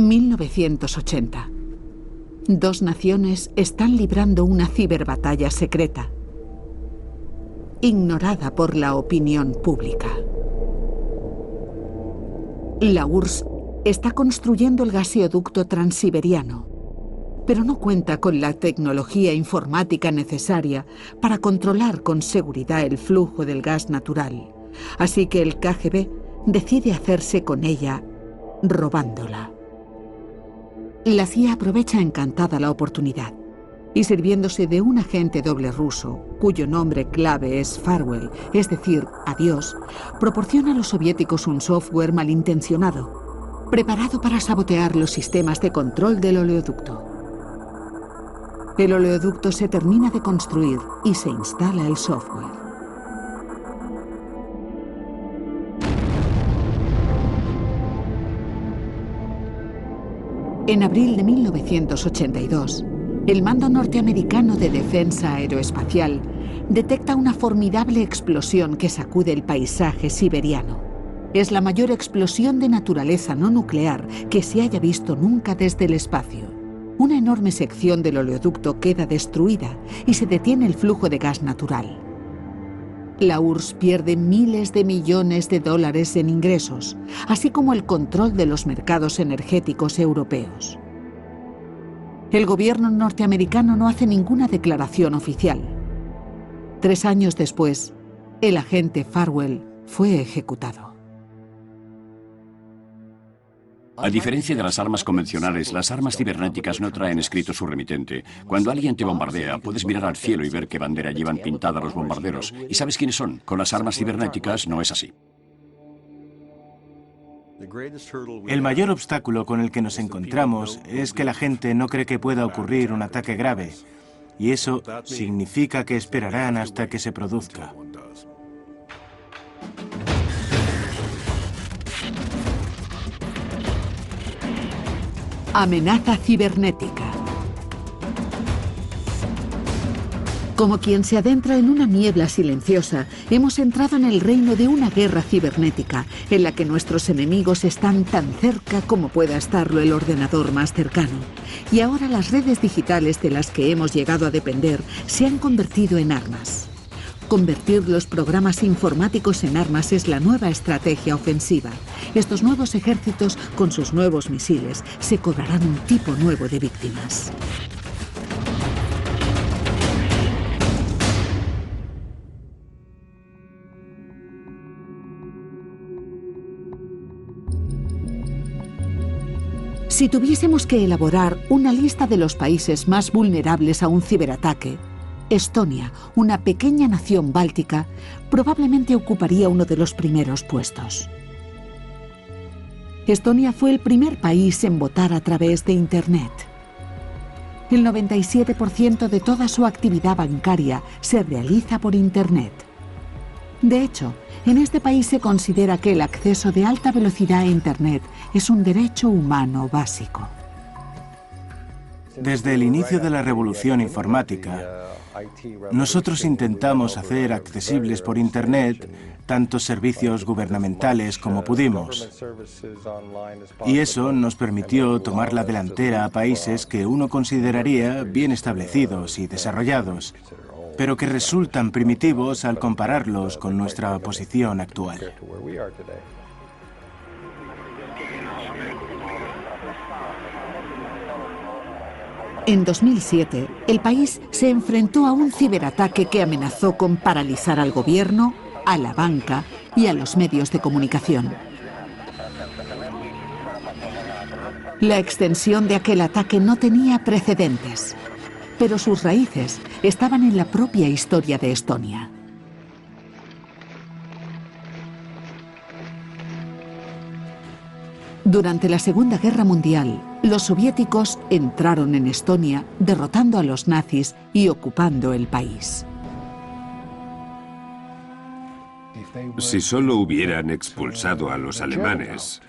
1980. Dos naciones están librando una ciberbatalla secreta, ignorada por la opinión pública. La URSS está construyendo el gaseoducto transiberiano, pero no cuenta con la tecnología informática necesaria para controlar con seguridad el flujo del gas natural. Así que el KGB decide hacerse con ella, robándola. La CIA aprovecha encantada la oportunidad y, sirviéndose de un agente doble ruso, cuyo nombre clave es Farwell, es decir, adiós, proporciona a los soviéticos un software malintencionado, preparado para sabotear los sistemas de control del oleoducto. El oleoducto se termina de construir y se instala el software. En abril de 1982, el Mando Norteamericano de Defensa Aeroespacial detecta una formidable explosión que sacude el paisaje siberiano. Es la mayor explosión de naturaleza no nuclear que se haya visto nunca desde el espacio. Una enorme sección del oleoducto queda destruida y se detiene el flujo de gas natural. La URSS pierde miles de millones de dólares en ingresos, así como el control de los mercados energéticos europeos. El gobierno norteamericano no hace ninguna declaración oficial. 3 años después, el agente Farwell fue ejecutado. A diferencia de las armas convencionales, las armas cibernéticas no traen escrito su remitente. Cuando alguien te bombardea, puedes mirar al cielo y ver qué bandera llevan pintada los bombarderos. ¿Y sabes quiénes son? Con las armas cibernéticas no es así. El mayor obstáculo con el que nos encontramos es que la gente no cree que pueda ocurrir un ataque grave, y eso significa que esperarán hasta que se produzca. Amenaza cibernética. Como quien se adentra en una niebla silenciosa, hemos entrado en el reino de una guerra cibernética, en la que nuestros enemigos están tan cerca como pueda estarlo el ordenador más cercano. Y ahora las redes digitales de las que hemos llegado a depender se han convertido en armas. Convertir los programas informáticos en armas es la nueva estrategia ofensiva. Estos nuevos ejércitos, con sus nuevos misiles, se cobrarán un tipo nuevo de víctimas. Si tuviésemos que elaborar una lista de los países más vulnerables a un ciberataque, Estonia, una pequeña nación báltica, probablemente ocuparía uno de los primeros puestos. Estonia fue el primer país en votar a través de Internet. El 97% de toda su actividad bancaria se realiza por Internet. De hecho, en este país se considera que el acceso de alta velocidad a Internet es un derecho humano básico. Desde el inicio de la revolución informática, nosotros intentamos hacer accesibles por Internet tantos servicios gubernamentales como pudimos. Y eso nos permitió tomar la delantera a países que uno consideraría bien establecidos y desarrollados, pero que resultan primitivos al compararlos con nuestra posición actual. En 2007, el país se enfrentó a un ciberataque que amenazó con paralizar al gobierno, a la banca y a los medios de comunicación. La extensión de aquel ataque no tenía precedentes, pero sus raíces estaban en la propia historia de Estonia. Durante la Segunda Guerra Mundial, los soviéticos entraron en Estonia, derrotando a los nazis y ocupando el país. Si solo hubieran expulsado a los alemanes,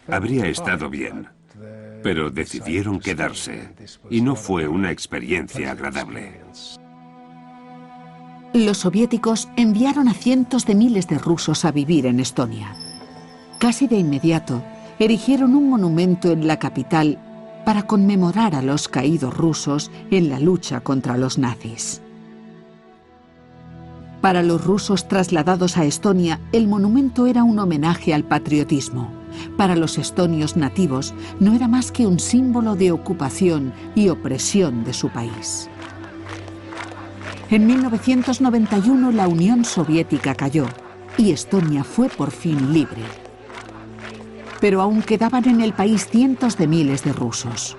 habría estado bien. Pero decidieron quedarse, y no fue una experiencia agradable. Los soviéticos enviaron a cientos de miles de rusos a vivir en Estonia. Casi de inmediato, erigieron un monumento en la capital para conmemorar a los caídos rusos en la lucha contra los nazis. Para los rusos trasladados a Estonia, el monumento era un homenaje al patriotismo. Para los estonios nativos, no era más que un símbolo de ocupación y opresión de su país. En 1991 la Unión Soviética cayó y Estonia fue por fin libre. Pero aún quedaban en el país cientos de miles de rusos.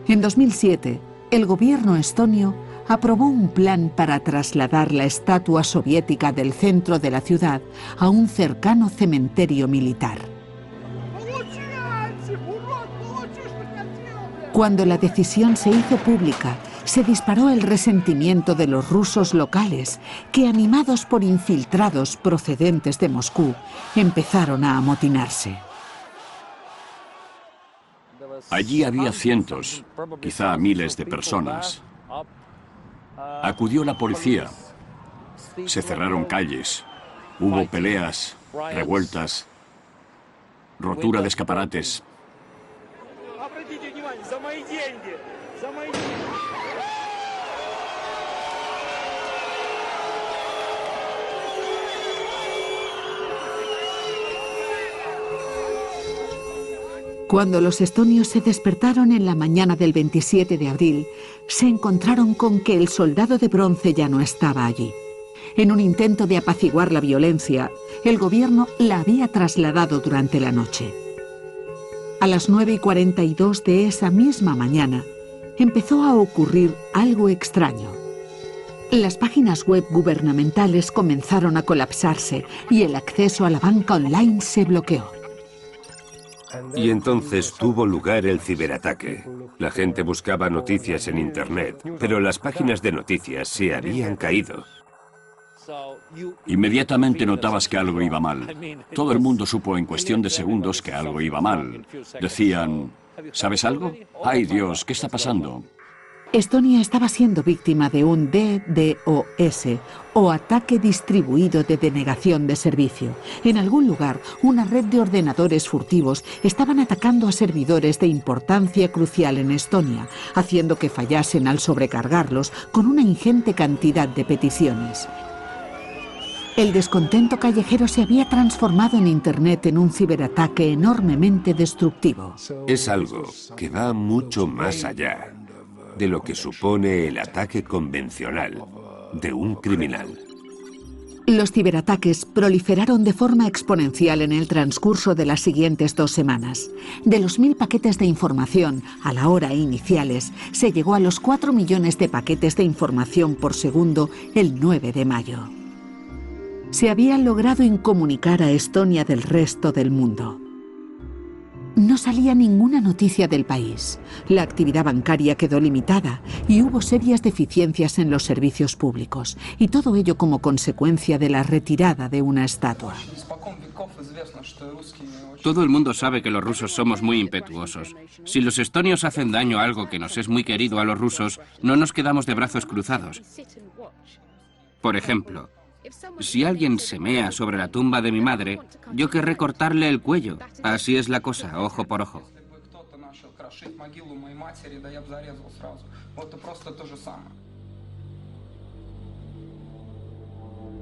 En 2007, el gobierno estonio aprobó un plan para trasladar la estatua soviética del centro de la ciudad a un cercano cementerio militar. Cuando la decisión se hizo pública, se disparó el resentimiento de los rusos locales, que, animados por infiltrados procedentes de Moscú, empezaron a amotinarse. Allí había cientos, quizá miles de personas. Acudió la policía. Se cerraron calles. Hubo peleas, revueltas, rotura de escaparates. Cuando los estonios se despertaron en la mañana del 27 de abril, se encontraron con que el soldado de bronce ya no estaba allí. En un intento de apaciguar la violencia, el gobierno la había trasladado durante la noche. A las 9:42 de esa misma mañana, empezó a ocurrir algo extraño. Las páginas web gubernamentales comenzaron a colapsarse y el acceso a la banca online se bloqueó. Y entonces tuvo lugar el ciberataque. La gente buscaba noticias en Internet, pero las páginas de noticias se habían caído. Inmediatamente notabas que algo iba mal. Todo el mundo supo en cuestión de segundos que algo iba mal. Decían, ¿sabes algo? ¡Ay Dios! ¿Qué está pasando? Estonia estaba siendo víctima de un DDoS, o ataque distribuido de denegación de servicio. En algún lugar, una red de ordenadores furtivos estaban atacando a servidores de importancia crucial en Estonia, haciendo que fallasen al sobrecargarlos con una ingente cantidad de peticiones. El descontento callejero se había transformado en Internet en un ciberataque enormemente destructivo. Es algo que va mucho más allá de lo que supone el ataque convencional de un criminal. Los ciberataques proliferaron de forma exponencial en el transcurso de las siguientes 2 semanas. De los 1000 paquetes de información a la hora iniciales, se llegó a los 4 millones de paquetes de información por segundo el 9 de mayo. Se había logrado incomunicar a Estonia del resto del mundo. No salía ninguna noticia del país. La actividad bancaria quedó limitada y hubo serias deficiencias en los servicios públicos, y todo ello como consecuencia de la retirada de una estatua. Todo el mundo sabe que los rusos somos muy impetuosos. Si los estonios hacen daño a algo que nos es muy querido a los rusos, no nos quedamos de brazos cruzados. Por ejemplo, si alguien se mea sobre la tumba de mi madre, yo querré cortarle el cuello. Así es la cosa, ojo por ojo.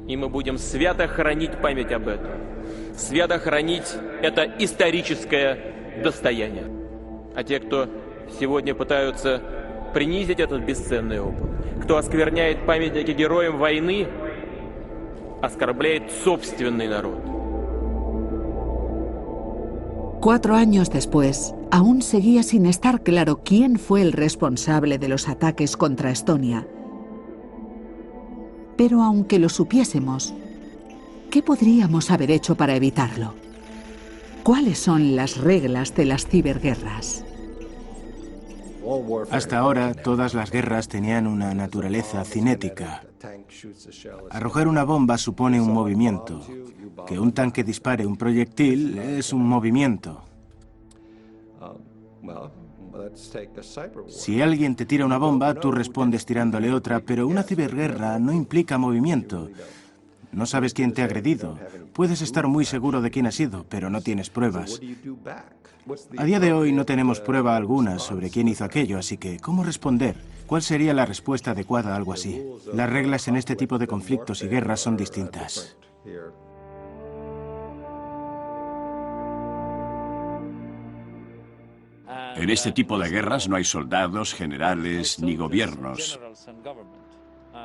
И мы будем свято хранить память об этом. Свято хранить это историческое достояние. А те, кто сегодня пытаются принизить этот бесценный опыт, кто оскверняет памятники героям войны, оскорбляет собственный народ. 4 años después, aún seguía sin estar claro quién fue el responsable de los ataques contra Estonia. Pero aunque lo supiésemos, ¿qué podríamos haber hecho para evitarlo? ¿Cuáles son las reglas de las ciberguerras? Hasta ahora, todas las guerras tenían una naturaleza cinética. Arrojar una bomba supone un movimiento. Que un tanque dispare un proyectil es un movimiento. Si alguien te tira una bomba, tú respondes tirándole otra, pero una ciberguerra no implica movimiento. No sabes quién te ha agredido. Puedes estar muy seguro de quién ha sido, pero no tienes pruebas. A día de hoy no tenemos prueba alguna sobre quién hizo aquello, así que, ¿cómo responder? ¿Cuál sería la respuesta adecuada a algo así? Las reglas en este tipo de conflictos y guerras son distintas. En este tipo de guerras no hay soldados, generales ni gobiernos.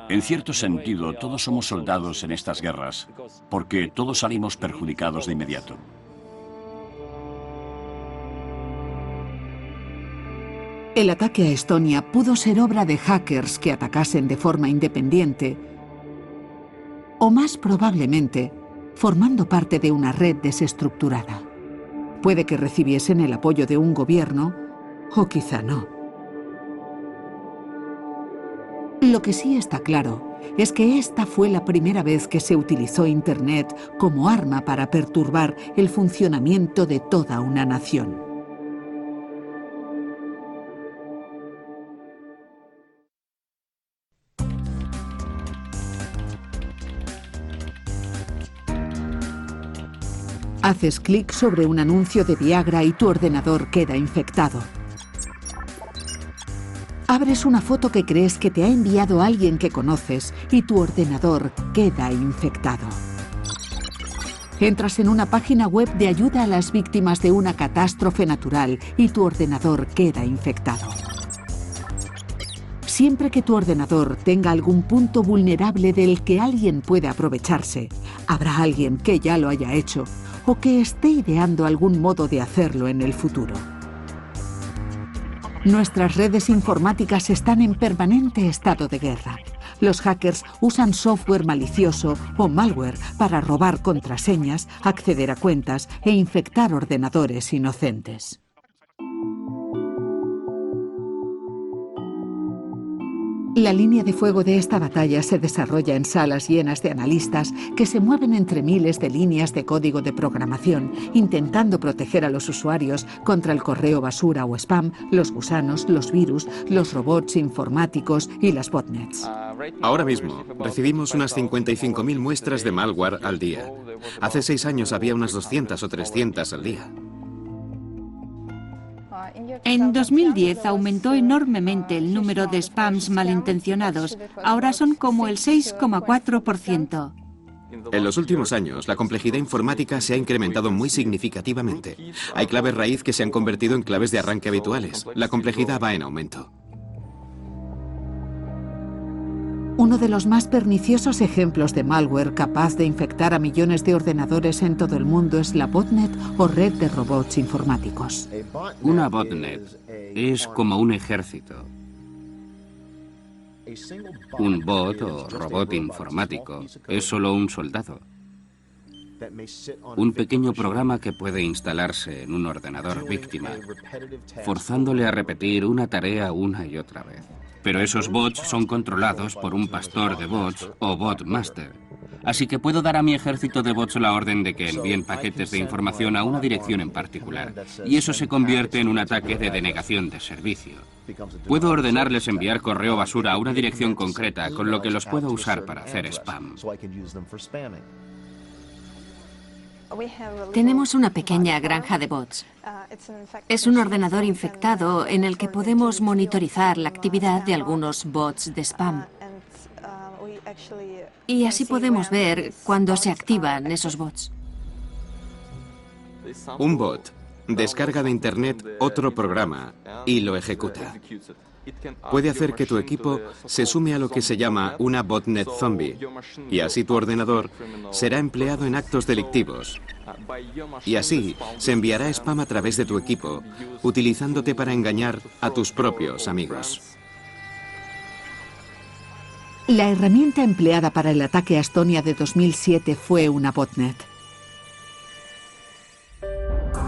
En cierto sentido, todos somos soldados en estas guerras, porque todos salimos perjudicados de inmediato. El ataque a Estonia pudo ser obra de hackers que atacasen de forma independiente, o más probablemente, formando parte de una red desestructurada. Puede que recibiesen el apoyo de un gobierno, o quizá no. Lo que sí está claro es que esta fue la primera vez que se utilizó Internet como arma para perturbar el funcionamiento de toda una nación. Haces clic sobre un anuncio de Viagra y tu ordenador queda infectado. Abres una foto que crees que te ha enviado alguien que conoces y tu ordenador queda infectado. Entras en una página web de ayuda a las víctimas de una catástrofe natural y tu ordenador queda infectado. Siempre que tu ordenador tenga algún punto vulnerable del que alguien puede aprovecharse, habrá alguien que ya lo haya hecho o que esté ideando algún modo de hacerlo en el futuro. Nuestras redes informáticas están en permanente estado de guerra. Los hackers usan software malicioso o malware para robar contraseñas, acceder a cuentas e infectar ordenadores inocentes. La línea de fuego de esta batalla se desarrolla en salas llenas de analistas que se mueven entre miles de líneas de código de programación, intentando proteger a los usuarios contra el correo basura o spam, los gusanos, los virus, los robots informáticos y las botnets. Ahora mismo recibimos unas 55.000 muestras de malware al día. Hace 6 años había unas 200 o 300 al día. En 2010 aumentó enormemente el número de spams malintencionados. Ahora son como el 6,4%. En los últimos años, la complejidad informática se ha incrementado muy significativamente. Hay claves raíz que se han convertido en claves de arranque habituales. La complejidad va en aumento. Uno de los más perniciosos ejemplos de malware capaz de infectar a millones de ordenadores en todo el mundo es la botnet o red de robots informáticos. Una botnet es como un ejército. Un bot o robot informático es solo un soldado. Un pequeño programa que puede instalarse en un ordenador víctima, forzándole a repetir una tarea una y otra vez. Pero esos bots son controlados por un pastor de bots o botmaster. Así que puedo dar a mi ejército de bots la orden de que envíen paquetes de información a una dirección en particular. Y eso se convierte en un ataque de denegación de servicio. Puedo ordenarles enviar correo basura a una dirección concreta, con lo que los puedo usar para hacer spam. Tenemos una pequeña granja de bots. Es un ordenador infectado en el que podemos monitorizar la actividad de algunos bots de spam. Y así podemos ver cuándo se activan esos bots. Un bot descarga de Internet otro programa y lo ejecuta. Puede hacer que tu equipo se sume a lo que se llama una botnet zombie, y así tu ordenador será empleado en actos delictivos. Y así se enviará spam a través de tu equipo, utilizándote para engañar a tus propios amigos. La herramienta empleada para el ataque a Estonia de 2007 fue una botnet.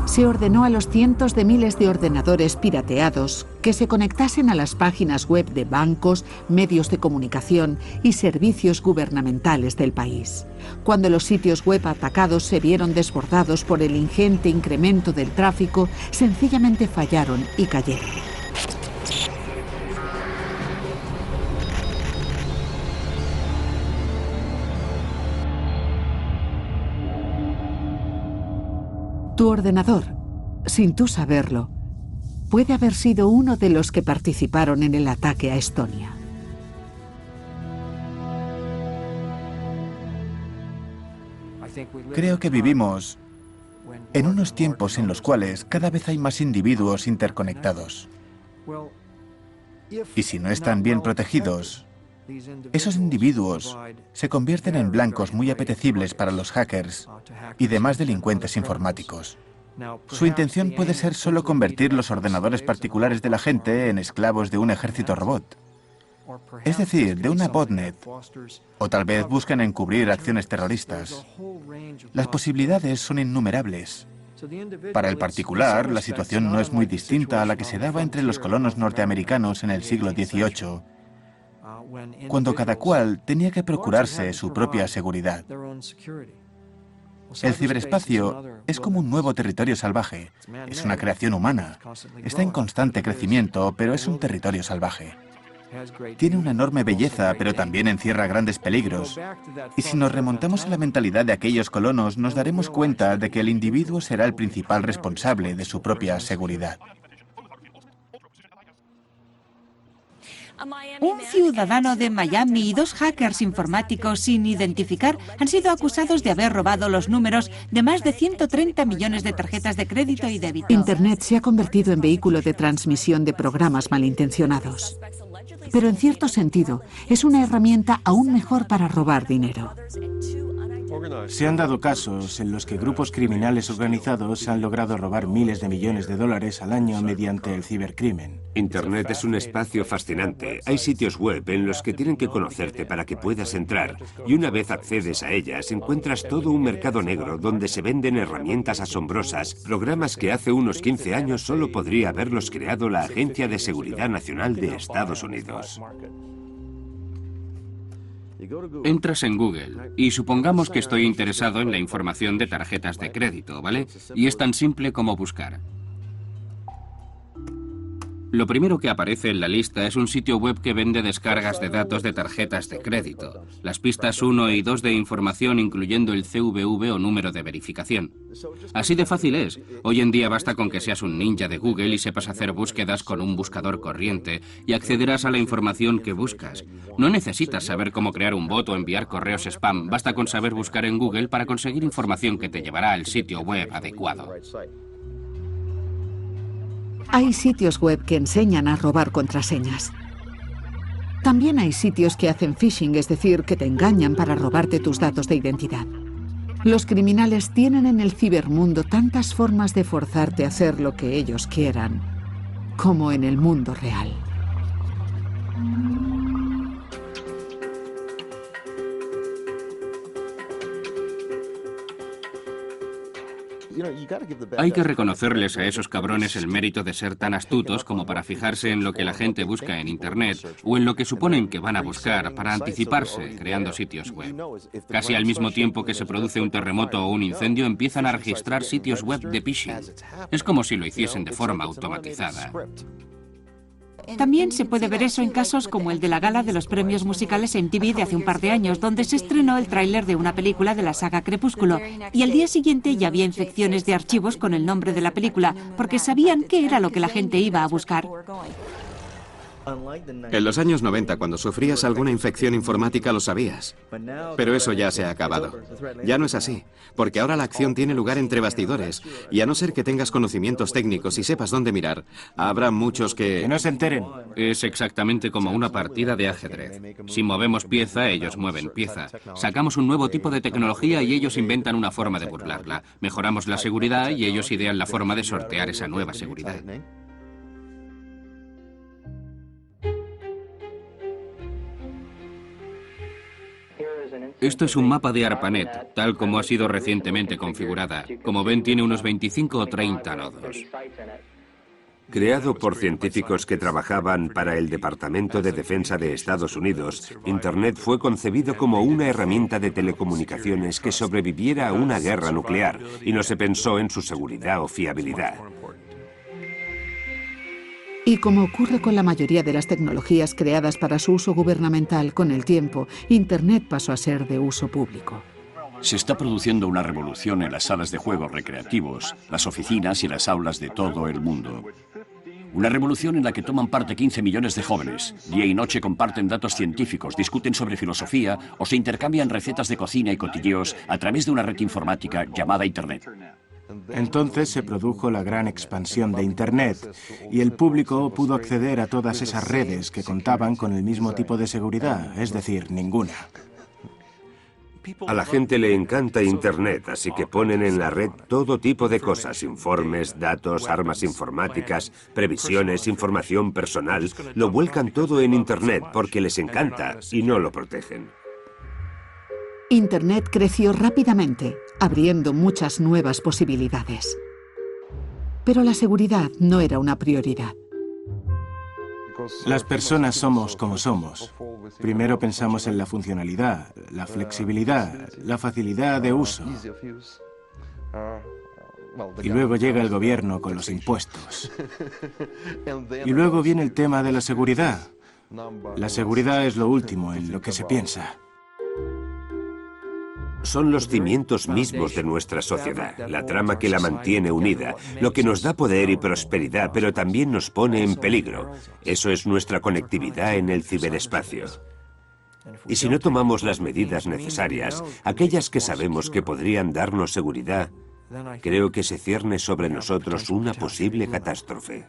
Se ordenó a los cientos de miles de ordenadores pirateados que se conectasen a las páginas web de bancos, medios de comunicación y servicios gubernamentales del país. Cuando los sitios web atacados se vieron desbordados por el ingente incremento del tráfico, sencillamente fallaron y cayeron. Tu ordenador, sin tú saberlo, puede haber sido uno de los que participaron en el ataque a Estonia. Creo que vivimos en unos tiempos en los cuales cada vez hay más individuos interconectados. Y si no están bien protegidos, esos individuos se convierten en blancos muy apetecibles para los hackers y demás delincuentes informáticos. Su intención puede ser solo convertir los ordenadores particulares de la gente en esclavos de un ejército robot. Es decir, de una botnet. O tal vez buscan encubrir acciones terroristas. Las posibilidades son innumerables. Para el particular, la situación no es muy distinta a la que se daba entre los colonos norteamericanos en el siglo XVIII, cuando cada cual tenía que procurarse su propia seguridad. El ciberespacio es como un nuevo territorio salvaje. Es una creación humana. Está en constante crecimiento, pero es un territorio salvaje. Tiene una enorme belleza, pero también encierra grandes peligros. Y si nos remontamos a la mentalidad de aquellos colonos, nos daremos cuenta de que el individuo será el principal responsable de su propia seguridad. Un ciudadano de Miami y 2 hackers informáticos sin identificar han sido acusados de haber robado los números de más de 130 millones de tarjetas de crédito y débito. Internet se ha convertido en vehículo de transmisión de programas malintencionados. Pero en cierto sentido, es una herramienta aún mejor para robar dinero. Se han dado casos en los que grupos criminales organizados han logrado robar miles de millones de dólares al año mediante el cibercrimen. Internet es un espacio fascinante. Hay sitios web en los que tienen que conocerte para que puedas entrar. Y una vez accedes a ellas, encuentras todo un mercado negro donde se venden herramientas asombrosas, programas que hace unos 15 años solo podría haberlos creado la Agencia de Seguridad Nacional de Estados Unidos. Entras en Google y supongamos que estoy interesado en la información de tarjetas de crédito, ¿vale? Y es tan simple como buscar. Lo primero que aparece en la lista es un sitio web que vende descargas de datos de tarjetas de crédito, las pistas 1 y 2 de información incluyendo el CVV o número de verificación. Así de fácil es. Hoy en día basta con que seas un ninja de Google y sepas hacer búsquedas con un buscador corriente y accederás a la información que buscas. No necesitas saber cómo crear un bot o enviar correos spam, basta con saber buscar en Google para conseguir información que te llevará al sitio web adecuado. Hay sitios web que enseñan a robar contraseñas. También hay sitios que hacen phishing, es decir, que te engañan para robarte tus datos de identidad. Los criminales tienen en el cibermundo tantas formas de forzarte a hacer lo que ellos quieran, como en el mundo real. Hay que reconocerles a esos cabrones el mérito de ser tan astutos como para fijarse en lo que la gente busca en Internet o en lo que suponen que van a buscar para anticiparse creando sitios web. Casi al mismo tiempo que se produce un terremoto o un incendio, empiezan a registrar sitios web de phishing. Es como si lo hiciesen de forma automatizada. También se puede ver eso en casos como el de la gala de los premios musicales MTV de hace un par de años, donde se estrenó el tráiler de una película de la saga Crepúsculo, y al día siguiente ya había infecciones de archivos con el nombre de la película, porque sabían qué era lo que la gente iba a buscar. En los años 90, cuando sufrías alguna infección informática, lo sabías. Pero eso ya se ha acabado. Ya no es así, porque ahora la acción tiene lugar entre bastidores, y a no ser que tengas conocimientos técnicos y sepas dónde mirar, habrá muchos que no se enteren. Es exactamente como una partida de ajedrez. Si movemos pieza, ellos mueven pieza. Sacamos un nuevo tipo de tecnología y ellos inventan una forma de burlarla. Mejoramos la seguridad y ellos idean la forma de sortear esa nueva seguridad. Esto es un mapa de ARPANET, tal como ha sido recientemente configurada. Como ven, tiene unos 25 o 30 nodos. Creado por científicos que trabajaban para el Departamento de Defensa de Estados Unidos, Internet fue concebido como una herramienta de telecomunicaciones que sobreviviera a una guerra nuclear y no se pensó en su seguridad o fiabilidad. Y como ocurre con la mayoría de las tecnologías creadas para su uso gubernamental, con el tiempo, Internet pasó a ser de uso público. Se está produciendo una revolución en las salas de juegos recreativos, las oficinas y las aulas de todo el mundo. Una revolución en la que toman parte 15 millones de jóvenes. Día y noche comparten datos científicos, discuten sobre filosofía o se intercambian recetas de cocina y cotilleos a través de una red informática llamada Internet. Entonces se produjo la gran expansión de Internet y el público pudo acceder a todas esas redes que contaban con el mismo tipo de seguridad, es decir, ninguna. A la gente le encanta Internet, así que ponen en la red todo tipo de cosas, informes, datos, armas informáticas, previsiones, información personal. Lo vuelcan todo en Internet porque les encanta y no lo protegen. Internet creció rápidamente, abriendo muchas nuevas posibilidades. Pero la seguridad no era una prioridad. Las personas somos como somos. Primero pensamos en la funcionalidad, la flexibilidad, la facilidad de uso. Y luego llega el gobierno con los impuestos. Y luego viene el tema de la seguridad. La seguridad es lo último en lo que se piensa. Son los cimientos mismos de nuestra sociedad, la trama que la mantiene unida, lo que nos da poder y prosperidad, pero también nos pone en peligro. Eso es nuestra conectividad en el ciberespacio. Y si no tomamos las medidas necesarias, aquellas que sabemos que podrían darnos seguridad, creo que se cierne sobre nosotros una posible catástrofe.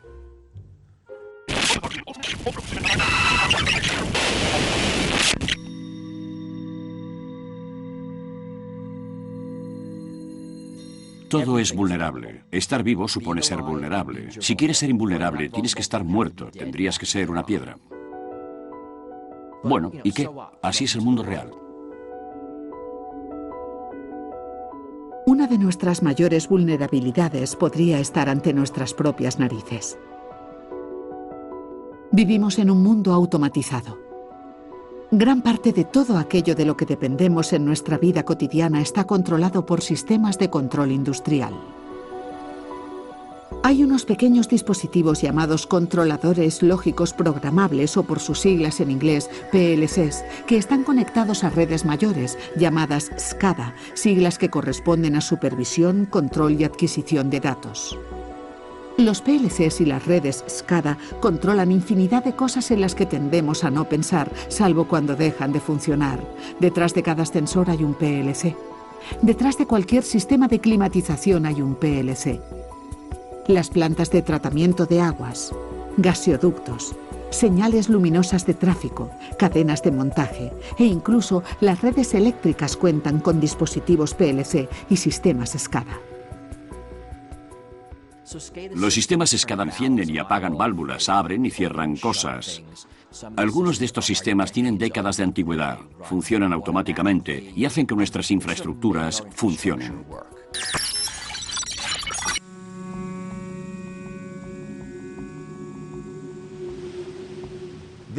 Todo es vulnerable. Estar vivo supone ser vulnerable. Si quieres ser invulnerable, tienes que estar muerto. Tendrías que ser una piedra. Bueno, ¿y qué? Así es el mundo real. Una de nuestras mayores vulnerabilidades podría estar ante nuestras propias narices. Vivimos en un mundo automatizado. Gran parte de todo aquello de lo que dependemos en nuestra vida cotidiana está controlado por sistemas de control industrial. Hay unos pequeños dispositivos llamados controladores lógicos programables, o por sus siglas en inglés PLCs, que están conectados a redes mayores, llamadas SCADA, siglas que corresponden a supervisión, control y adquisición de datos. Los PLCs y las redes SCADA controlan infinidad de cosas en las que tendemos a no pensar, salvo cuando dejan de funcionar. Detrás de cada ascensor hay un PLC. Detrás de cualquier sistema de climatización hay un PLC. Las plantas de tratamiento de aguas, gaseoductos, señales luminosas de tráfico, cadenas de montaje e incluso las redes eléctricas cuentan con dispositivos PLC y sistemas SCADA. Los sistemas SCADA encienden y apagan válvulas, abren y cierran cosas. Algunos de estos sistemas tienen décadas de antigüedad, funcionan automáticamente y hacen que nuestras infraestructuras funcionen.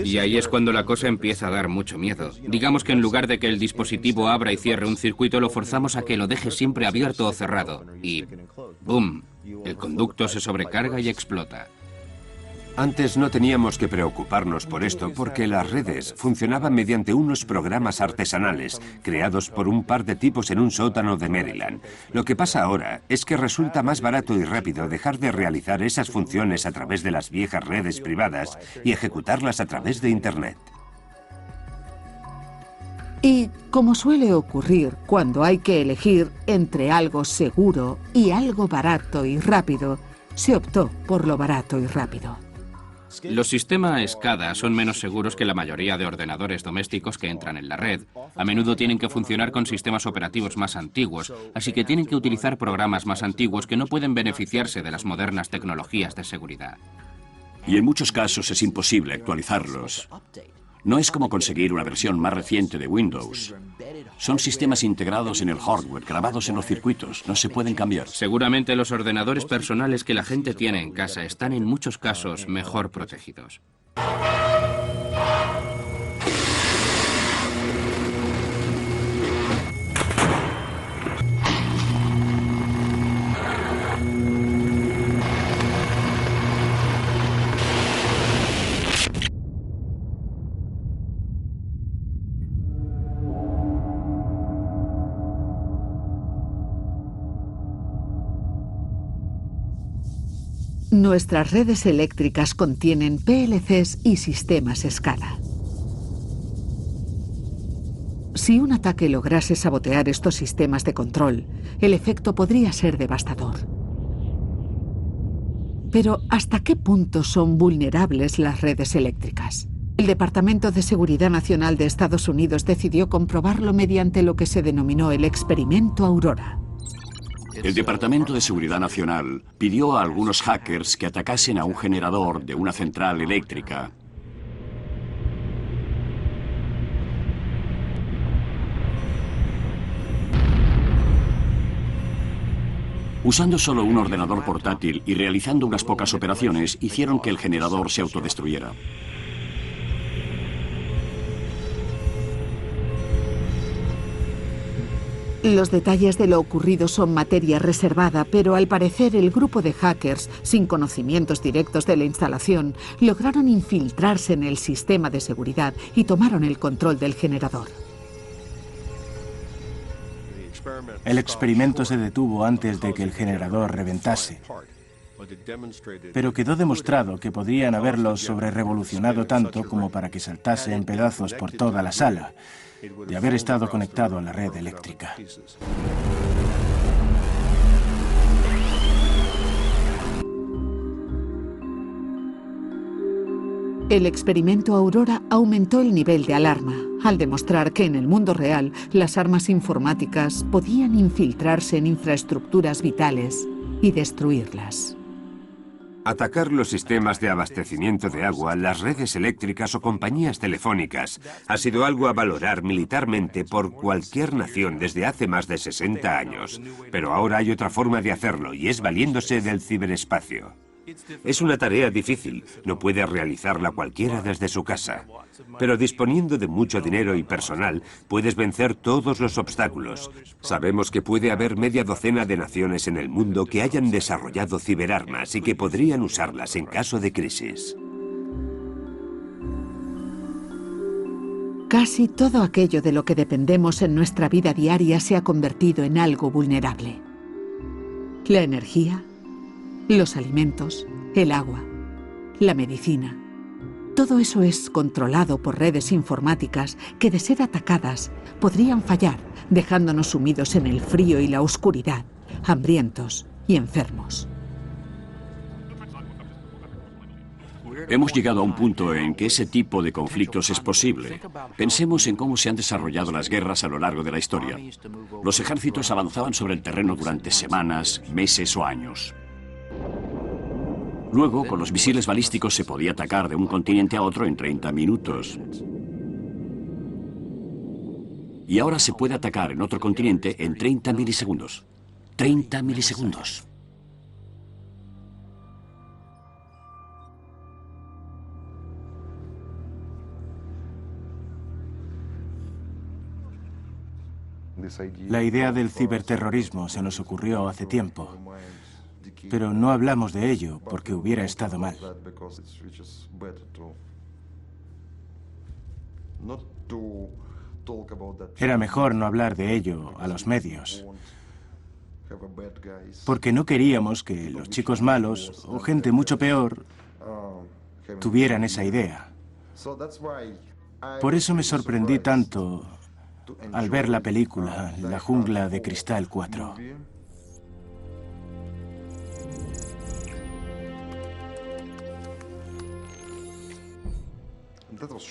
Y ahí es cuando la cosa empieza a dar mucho miedo. Digamos que en lugar de que el dispositivo abra y cierre un circuito, lo forzamos a que lo deje siempre abierto o cerrado. Y ¡boom! El conducto se sobrecarga y explota. Antes no teníamos que preocuparnos por esto porque las redes funcionaban mediante unos programas artesanales creados por un par de tipos en un sótano de Maryland. Lo que pasa ahora es que resulta más barato y rápido dejar de realizar esas funciones a través de las viejas redes privadas y ejecutarlas a través de Internet. Y, como suele ocurrir cuando hay que elegir entre algo seguro y algo barato y rápido, se optó por lo barato y rápido. Los sistemas SCADA son menos seguros que la mayoría de ordenadores domésticos que entran en la red. A menudo tienen que funcionar con sistemas operativos más antiguos, así que tienen que utilizar programas más antiguos que no pueden beneficiarse de las modernas tecnologías de seguridad. Y en muchos casos es imposible actualizarlos. No es como conseguir una versión más reciente de Windows. Son sistemas integrados en el hardware, grabados en los circuitos. No se pueden cambiar. Seguramente los ordenadores personales que la gente tiene en casa están en muchos casos mejor protegidos. Nuestras redes eléctricas contienen PLCs y sistemas escala. Si un ataque lograse sabotear estos sistemas de control, el efecto podría ser devastador. Pero, ¿hasta qué punto son vulnerables las redes eléctricas? El Departamento de Seguridad Nacional de Estados Unidos decidió comprobarlo mediante lo que se denominó el experimento Aurora. El Departamento de Seguridad Nacional pidió a algunos hackers que atacasen a un generador de una central eléctrica. Usando solo un ordenador portátil y realizando unas pocas operaciones, hicieron que el generador se autodestruyera. Los detalles de lo ocurrido son materia reservada, pero al parecer el grupo de hackers, sin conocimientos directos de la instalación, lograron infiltrarse en el sistema de seguridad y tomaron el control del generador. El experimento se detuvo antes de que el generador reventase, pero quedó demostrado que podrían haberlo sobrerevolucionado tanto como para que saltase en pedazos por toda la sala, de haber estado conectado a la red eléctrica. El experimento Aurora aumentó el nivel de alarma, al demostrar que en el mundo real las armas informáticas podían infiltrarse en infraestructuras vitales y destruirlas. Atacar los sistemas de abastecimiento de agua, las redes eléctricas o compañías telefónicas ha sido algo a valorar militarmente por cualquier nación desde hace más de 60 años. Pero ahora hay otra forma de hacerlo y es valiéndose del ciberespacio. Es una tarea difícil, no puede realizarla cualquiera desde su casa. Pero disponiendo de mucho dinero y personal, puedes vencer todos los obstáculos. Sabemos que puede haber media docena de naciones en el mundo que hayan desarrollado ciberarmas y que podrían usarlas en caso de crisis. Casi todo aquello de lo que dependemos en nuestra vida diaria se ha convertido en algo vulnerable. La energía, los alimentos, el agua, la medicina. Todo eso es controlado por redes informáticas que, de ser atacadas, podrían fallar, dejándonos sumidos en el frío y la oscuridad, hambrientos y enfermos. Hemos llegado a un punto en que ese tipo de conflictos es posible. Pensemos en cómo se han desarrollado las guerras a lo largo de la historia. Los ejércitos avanzaban sobre el terreno durante semanas, meses o años. Luego, con los misiles balísticos se podía atacar de un continente a otro en 30 minutos. Y ahora se puede atacar en otro continente en 30 milisegundos. 30 milisegundos. La idea del ciberterrorismo se nos ocurrió hace tiempo, pero no hablamos de ello porque hubiera estado mal. Era mejor no hablar de ello a los medios, porque no queríamos que los chicos malos o gente mucho peor tuvieran esa idea. Por eso me sorprendí tanto al ver la película La Jungla de Cristal 4.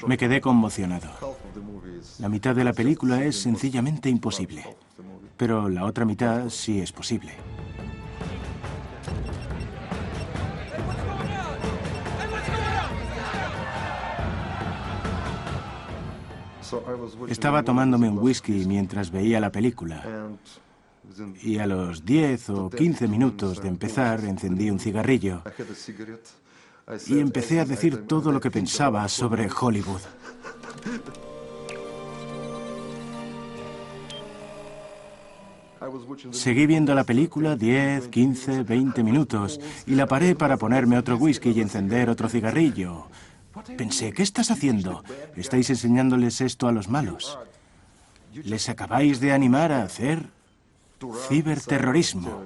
Me quedé conmocionado. La mitad de la película es sencillamente imposible, pero la otra mitad sí es posible. Estaba tomándome un whisky mientras veía la película y a los 10 o 15 minutos de empezar encendí un cigarrillo y empecé a decir todo lo que pensaba sobre Hollywood. Seguí viendo la película 10, 15, 20 minutos y la paré para ponerme otro whisky y encender otro cigarrillo. Pensé, ¿qué estás haciendo? ¿Estáis enseñándoles esto a los malos? Les acabáis de animar a hacer ciberterrorismo.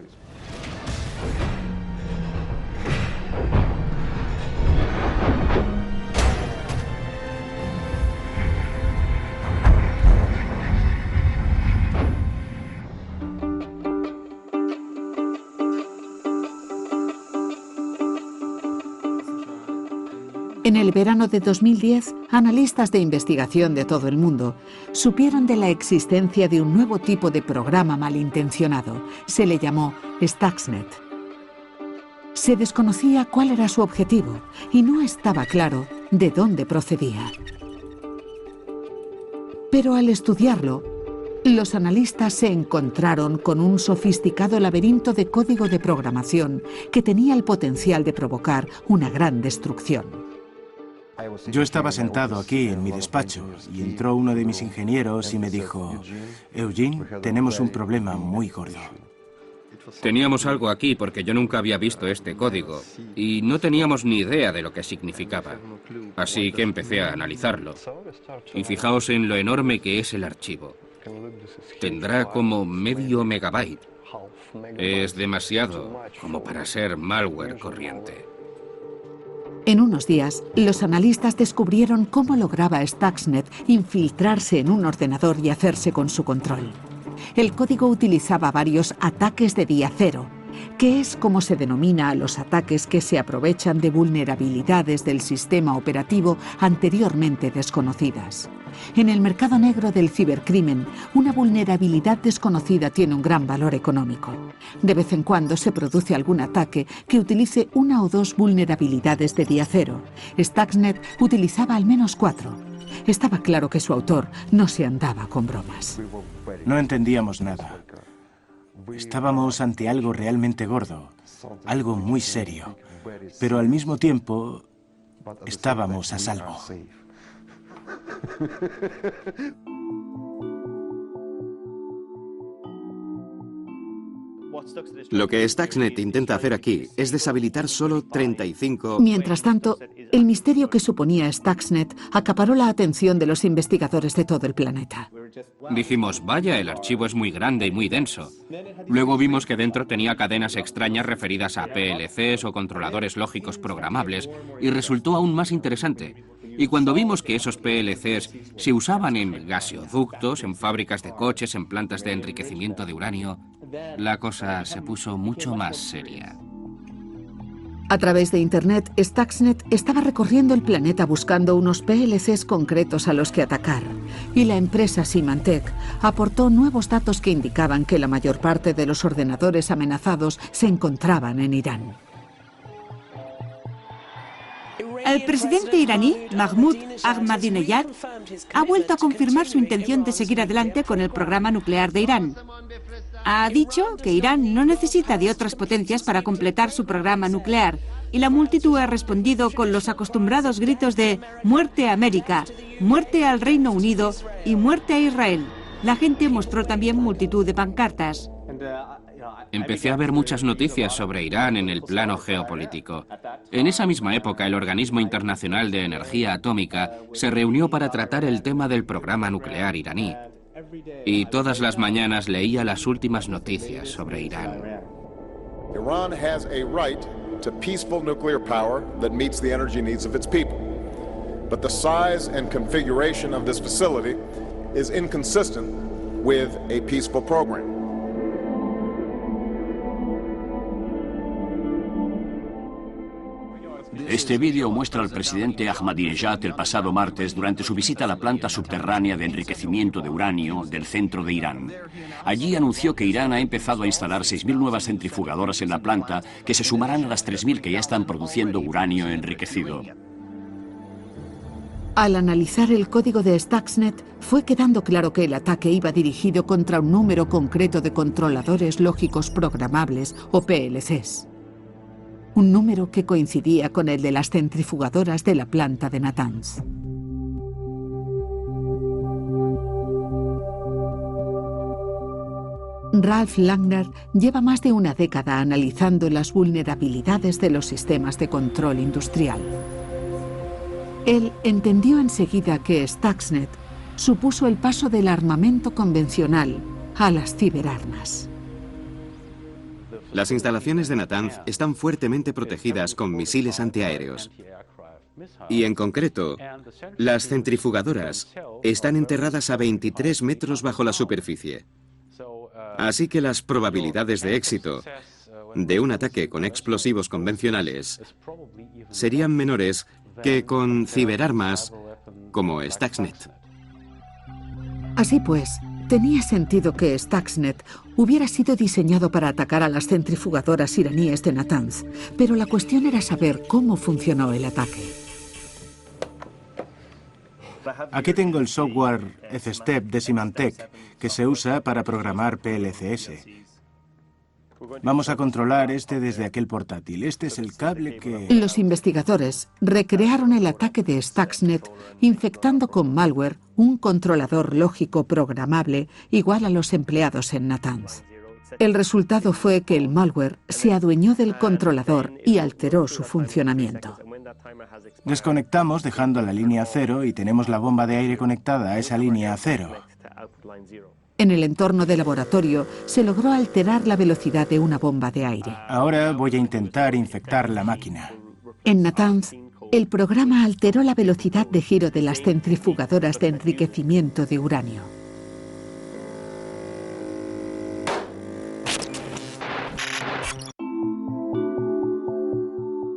En el verano de 2010, analistas de investigación de todo el mundo supieron de la existencia de un nuevo tipo de programa malintencionado. Se le llamó Stuxnet. Se desconocía cuál era su objetivo y no estaba claro de dónde procedía. Pero al estudiarlo, los analistas se encontraron con un sofisticado laberinto de código de programación que tenía el potencial de provocar una gran destrucción. Yo estaba sentado aquí en mi despacho y entró uno de mis ingenieros y me dijo: Eugene, tenemos un problema muy gordo. Teníamos algo aquí porque yo nunca había visto este código y no teníamos ni idea de lo que significaba. Así que empecé a analizarlo. Y fijaos en lo enorme que es el archivo. Tendrá como medio megabyte. Es demasiado como para ser malware corriente. En unos días, los analistas descubrieron cómo lograba Stuxnet infiltrarse en un ordenador y hacerse con su control. El código utilizaba varios ataques de día cero, que es como se denomina a los ataques que se aprovechan de vulnerabilidades del sistema operativo anteriormente desconocidas. En el mercado negro del cibercrimen, una vulnerabilidad desconocida tiene un gran valor económico. De vez en cuando se produce algún ataque que utilice una o dos vulnerabilidades de día cero. Stuxnet utilizaba al menos 4. Estaba claro que su autor no se andaba con bromas. No entendíamos nada. Estábamos ante algo realmente gordo, algo muy serio, pero al mismo tiempo estábamos a salvo. Lo que Stuxnet intenta hacer aquí es deshabilitar solo 35... Mientras tanto, el misterio que suponía Stuxnet acaparó la atención de los investigadores de todo el planeta. Dijimos, vaya, el archivo es muy grande y muy denso. Luego vimos que dentro tenía cadenas extrañas referidas a PLCs o controladores lógicos programables y resultó aún más interesante. Y cuando vimos que esos PLCs se usaban en gaseoductos, en fábricas de coches, en plantas de enriquecimiento de uranio, la cosa se puso mucho más seria. A través de Internet, Stuxnet estaba recorriendo el planeta buscando unos PLCs concretos a los que atacar. Y la empresa Symantec aportó nuevos datos que indicaban que la mayor parte de los ordenadores amenazados se encontraban en Irán. El presidente iraní, Mahmoud Ahmadinejad, ha vuelto a confirmar su intención de seguir adelante con el programa nuclear de Irán. Ha dicho que Irán no necesita de otras potencias para completar su programa nuclear, y la multitud ha respondido con los acostumbrados gritos de «Muerte a América», «Muerte al Reino Unido» y «Muerte a Israel». La gente mostró también multitud de pancartas. Empecé a ver muchas noticias sobre Irán en el plano geopolítico. En esa misma época, el Organismo Internacional de Energía Atómica se reunió para tratar el tema del programa nuclear iraní. Y todas las mañanas leía las últimas noticias sobre Irán. Iran has a right to peaceful nuclear power that meets the energy needs of its people. But the size and configuration of this facility is inconsistent with a peaceful program. Este vídeo muestra al presidente Ahmadinejad el pasado martes durante su visita a la planta subterránea de enriquecimiento de uranio del centro de Irán. Allí anunció que Irán ha empezado a instalar 6.000 nuevas centrifugadoras en la planta que se sumarán a las 3.000 que ya están produciendo uranio enriquecido. Al analizar el código de Stuxnet, fue quedando claro que el ataque iba dirigido contra un número concreto de controladores lógicos programables o PLCs. Un número que coincidía con el de las centrifugadoras de la planta de Natanz. Ralph Langner lleva más de una década analizando las vulnerabilidades de los sistemas de control industrial. Él entendió enseguida que Stuxnet supuso el paso del armamento convencional a las ciberarmas. Las instalaciones de Natanz están fuertemente protegidas con misiles antiaéreos. Y en concreto, las centrifugadoras están enterradas a 23 metros bajo la superficie. Así que las probabilidades de éxito de un ataque con explosivos convencionales serían menores que con ciberarmas como Stuxnet. Así pues, tenía sentido que Stuxnet hubiera sido diseñado para atacar a las centrifugadoras iraníes de Natanz, pero la cuestión era saber cómo funcionó el ataque. Aquí tengo el software EthStep de Symantec, que se usa para programar PLCS. Vamos a controlar este desde aquel portátil. Este es el cable que... Los investigadores recrearon el ataque de Stuxnet infectando con malware un controlador lógico programable igual a los empleados en Natanz. El resultado fue que el malware se adueñó del controlador y alteró su funcionamiento. Desconectamos dejando la línea 0 y tenemos la bomba de aire conectada a esa línea 0. En el entorno de laboratorio se logró alterar la velocidad de una bomba de aire. Ahora voy a intentar infectar la máquina. En Natanz, el programa alteró la velocidad de giro de las centrifugadoras de enriquecimiento de uranio.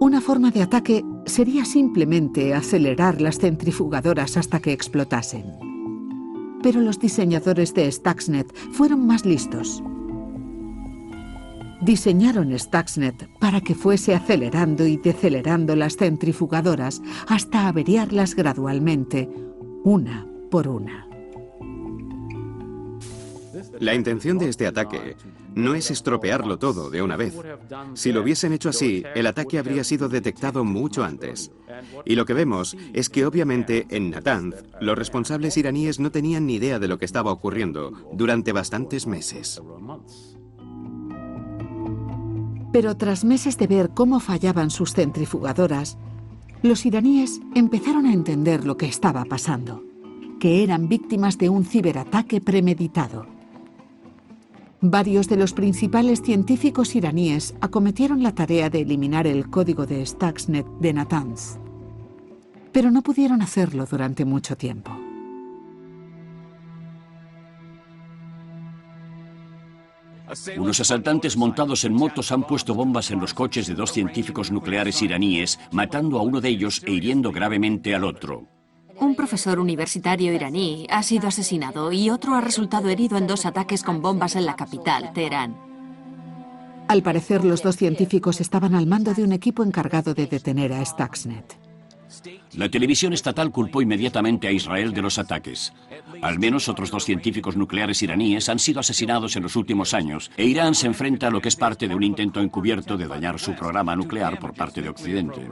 Una forma de ataque sería simplemente acelerar las centrifugadoras hasta que explotasen. Pero los diseñadores de Stuxnet fueron más listos. Diseñaron Stuxnet para que fuese acelerando y decelerando las centrifugadoras hasta averiarlas gradualmente, una por una. La intención de este ataque no es estropearlo todo de una vez. Si lo hubiesen hecho así, el ataque habría sido detectado mucho antes. Y lo que vemos es que obviamente en Natanz, los responsables iraníes no tenían ni idea de lo que estaba ocurriendo durante bastantes meses. Pero tras meses de ver cómo fallaban sus centrifugadoras, los iraníes empezaron a entender lo que estaba pasando, que eran víctimas de un ciberataque premeditado. Varios de los principales científicos iraníes acometieron la tarea de eliminar el código de Stuxnet de Natanz, pero no pudieron hacerlo durante mucho tiempo. Unos asaltantes montados en motos han puesto bombas en los coches de 2 científicos nucleares iraníes, matando a uno de ellos e hiriendo gravemente al otro. Un profesor universitario iraní ha sido asesinado y otro ha resultado herido en 2 ataques con bombas en la capital, Teherán. Al parecer, los 2 científicos estaban al mando de un equipo encargado de detener a Stuxnet. La televisión estatal culpó inmediatamente a Israel de los ataques. Al menos otros 2 científicos nucleares iraníes han sido asesinados en los últimos años, e Irán se enfrenta a lo que es parte de un intento encubierto de dañar su programa nuclear por parte de Occidente.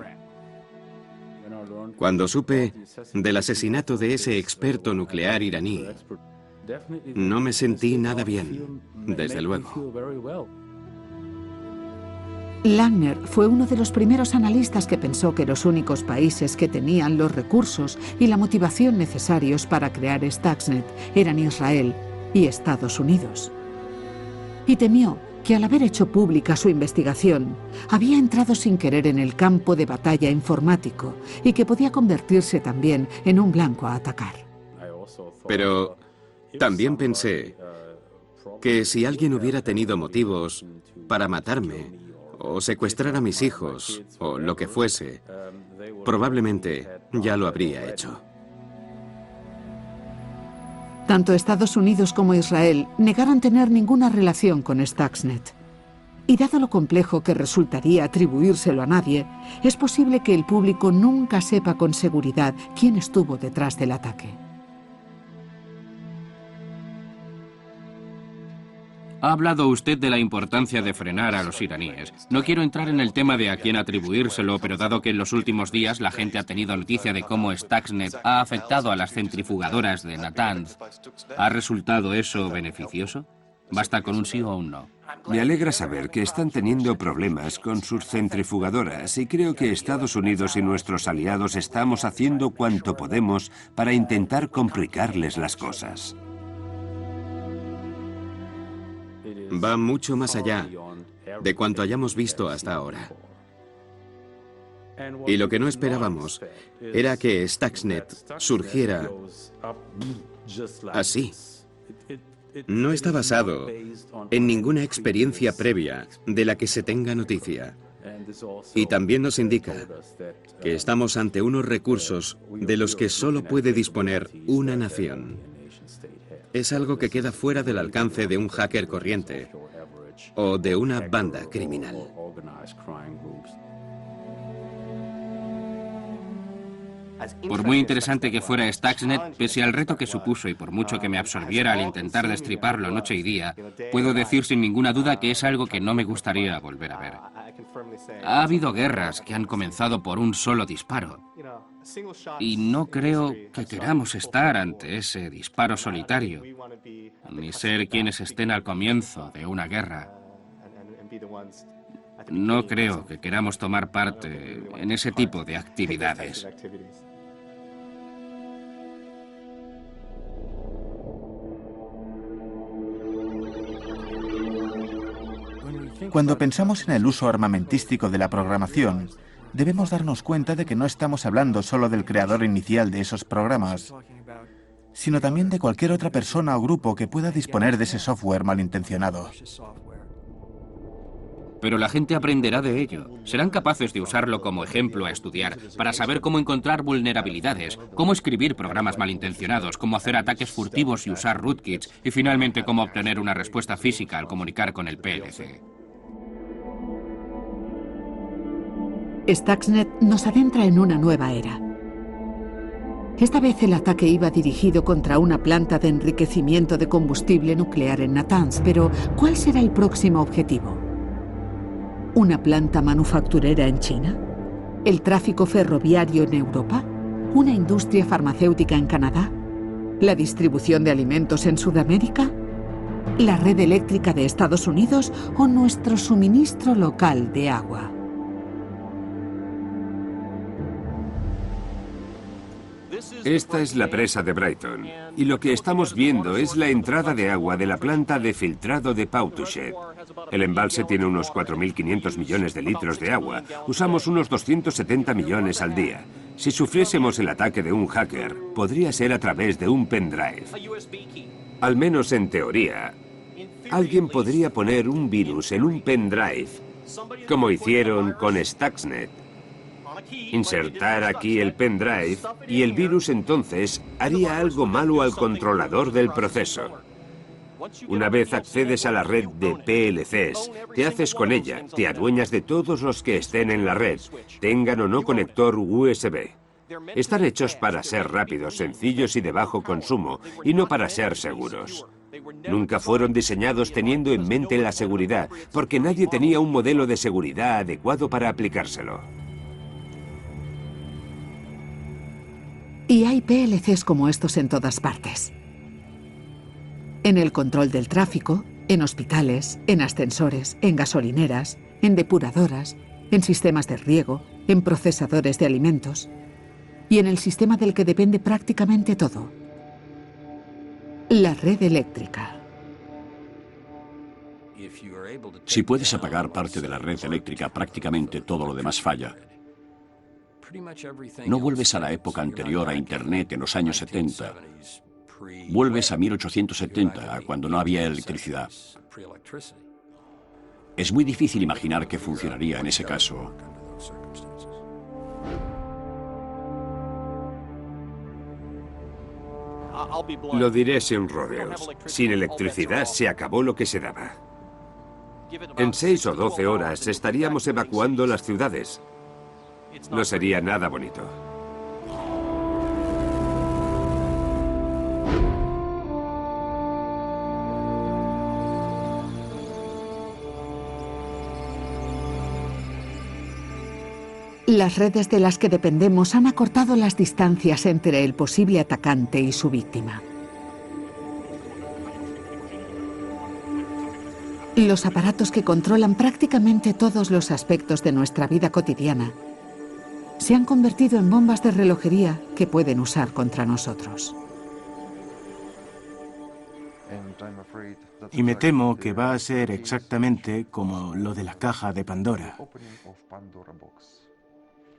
Cuando supe del asesinato de ese experto nuclear iraní, no me sentí nada bien, desde luego. Langner fue uno de los primeros analistas que pensó que los únicos países que tenían los recursos y la motivación necesarios para crear Stuxnet eran Israel y Estados Unidos. Y temió que al haber hecho pública su investigación, había entrado sin querer en el campo de batalla informático y que podía convertirse también en un blanco a atacar. Pero también pensé que si alguien hubiera tenido motivos para matarme, o secuestrar a mis hijos, o lo que fuese, probablemente ya lo habría hecho. Tanto Estados Unidos como Israel negaron tener ninguna relación con Stuxnet. Y dado lo complejo que resultaría atribuírselo a nadie, es posible que el público nunca sepa con seguridad quién estuvo detrás del ataque. Ha hablado usted de la importancia de frenar a los iraníes. No quiero entrar en el tema de a quién atribuírselo, pero dado que en los últimos días la gente ha tenido noticia de cómo Stuxnet ha afectado a las centrifugadoras de Natanz, ¿ha resultado eso beneficioso? ¿Basta con un sí o un no? Me alegra saber que están teniendo problemas con sus centrifugadoras y creo que Estados Unidos y nuestros aliados estamos haciendo cuanto podemos para intentar complicarles las cosas. Va mucho más allá de cuanto hayamos visto hasta ahora. Y lo que no esperábamos era que Stuxnet surgiera así. No está basado en ninguna experiencia previa de la que se tenga noticia. Y también nos indica que estamos ante unos recursos de los que solo puede disponer una nación. Es algo que queda fuera del alcance de un hacker corriente o de una banda criminal. Por muy interesante que fuera Stuxnet, pese al reto que supuso y por mucho que me absorbiera al intentar destriparlo noche y día, puedo decir sin ninguna duda que es algo que no me gustaría volver a ver. Ha habido guerras que han comenzado por un solo disparo, y no creo que queramos estar ante ese disparo solitario, ni ser quienes estén al comienzo de una guerra. No creo que queramos tomar parte en ese tipo de actividades. Cuando pensamos en el uso armamentístico de la programación, debemos darnos cuenta de que no estamos hablando solo del creador inicial de esos programas, sino también de cualquier otra persona o grupo que pueda disponer de ese software malintencionado. Pero la gente aprenderá de ello. Serán capaces de usarlo como ejemplo a estudiar para saber cómo encontrar vulnerabilidades, cómo escribir programas malintencionados, cómo hacer ataques furtivos y usar rootkits, y finalmente cómo obtener una respuesta física al comunicar con el PLC. Stuxnet nos adentra en una nueva era. Esta vez el ataque iba dirigido contra una planta de enriquecimiento de combustible nuclear en Natanz, pero ¿cuál será el próximo objetivo? ¿Una planta manufacturera en China? ¿El tráfico ferroviario en Europa? ¿Una industria farmacéutica en Canadá? ¿La distribución de alimentos en Sudamérica? ¿La red eléctrica de Estados Unidos o nuestro suministro local de agua? Esta es la presa de Brighton, y lo que estamos viendo es la entrada de agua de la planta de filtrado de Pautuchet. El embalse tiene unos 4.500 millones de litros de agua. Usamos unos 270 millones al día. Si sufriésemos el ataque de un hacker, podría ser a través de un pendrive. Al menos en teoría, alguien podría poner un virus en un pendrive, como hicieron con Stuxnet. Insertar aquí el pendrive y el virus entonces haría algo malo al controlador del proceso. Una vez accedes a la red de PLCs, te haces con ella, te adueñas de todos los que estén en la red, tengan o no conector USB. Están hechos para ser rápidos, sencillos y de bajo consumo, y no para ser seguros. Nunca fueron diseñados teniendo en mente la seguridad, porque nadie tenía un modelo de seguridad adecuado para aplicárselo. Y hay PLCs como estos en todas partes. En el control del tráfico, en hospitales, en ascensores, en gasolineras, en depuradoras, en sistemas de riego, en procesadores de alimentos y en el sistema del que depende prácticamente todo: la red eléctrica. Si puedes apagar parte de la red eléctrica, prácticamente todo lo demás falla. No vuelves a la época anterior a Internet en los años 70. Vuelves a 1870, a cuando no había electricidad. Es muy difícil imaginar qué funcionaría en ese caso. Lo diré sin rodeos. Sin electricidad se acabó lo que se daba. En 6 o 12 horas estaríamos evacuando las ciudades. No sería nada bonito. Las redes de las que dependemos han acortado las distancias entre el posible atacante y su víctima. Los aparatos que controlan prácticamente todos los aspectos de nuestra vida cotidiana se han convertido en bombas de relojería que pueden usar contra nosotros. Y me temo que va a ser exactamente como lo de la caja de Pandora.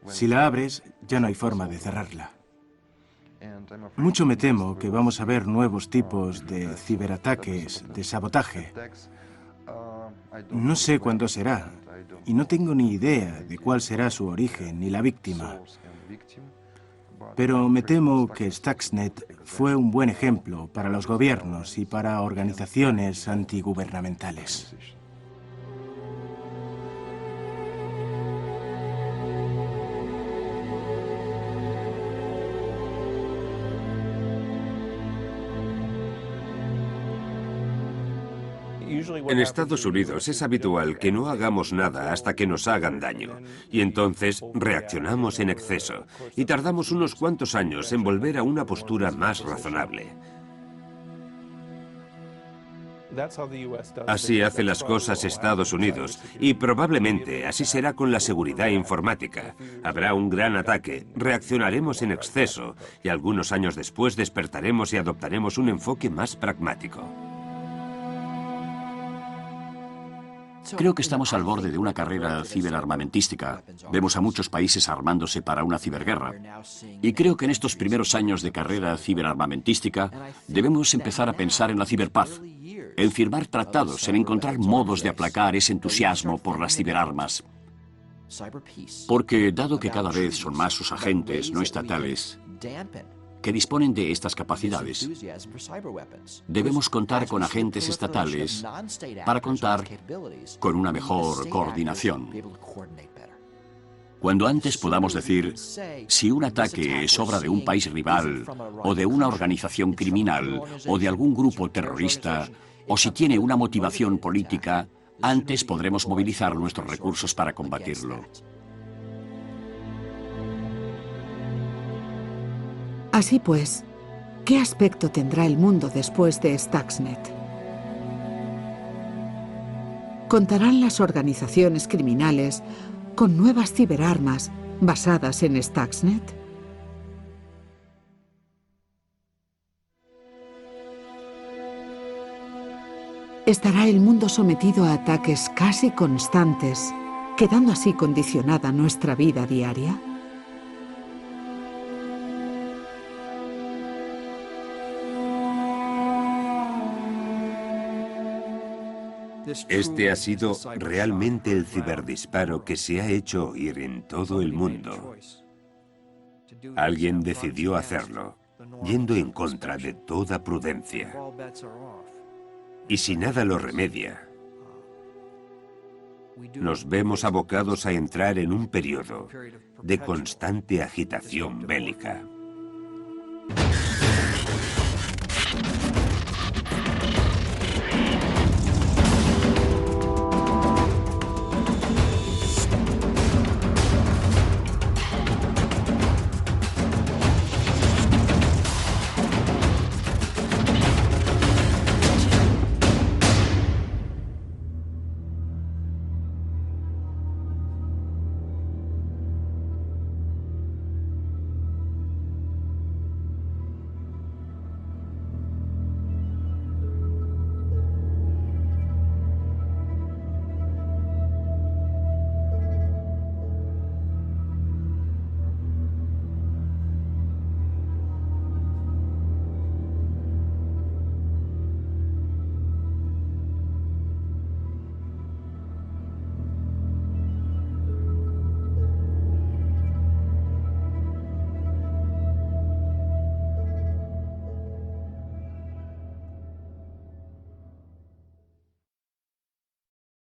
Si la abres, ya no hay forma de cerrarla. Mucho me temo que vamos a ver nuevos tipos de ciberataques, de sabotaje. No sé cuándo será, y no tengo ni idea de cuál será su origen ni la víctima. Pero me temo que Stuxnet fue un buen ejemplo para los gobiernos y para organizaciones antigubernamentales. En Estados Unidos es habitual que no hagamos nada hasta que nos hagan daño, y entonces reaccionamos en exceso, y tardamos unos cuantos años en volver a una postura más razonable. Así hace las cosas Estados Unidos, y probablemente así será con la seguridad informática. Habrá un gran ataque, reaccionaremos en exceso, y algunos años después despertaremos y adoptaremos un enfoque más pragmático. Creo que estamos al borde de una carrera ciberarmamentística. Vemos a muchos países armándose para una ciberguerra. Y creo que en estos primeros años de carrera ciberarmamentística debemos empezar a pensar en la ciberpaz, en firmar tratados, en encontrar modos de aplacar ese entusiasmo por las ciberarmas. Porque dado que cada vez son más sus agentes no estatales que disponen de estas capacidades, debemos contar con agentes estatales para contar con una mejor coordinación. Cuando antes podamos decir si un ataque es obra de un país rival, o de una organización criminal, o de algún grupo terrorista, o si tiene una motivación política, antes podremos movilizar nuestros recursos para combatirlo. Así pues, ¿qué aspecto tendrá el mundo después de Stuxnet? ¿Contarán las organizaciones criminales con nuevas ciberarmas basadas en Stuxnet? ¿Estará el mundo sometido a ataques casi constantes, quedando así condicionada nuestra vida diaria? Este ha sido realmente el ciberdisparo que se ha hecho oír en todo el mundo. Alguien decidió hacerlo, yendo en contra de toda prudencia. Y si nada lo remedia, nos vemos abocados a entrar en un periodo de constante agitación bélica.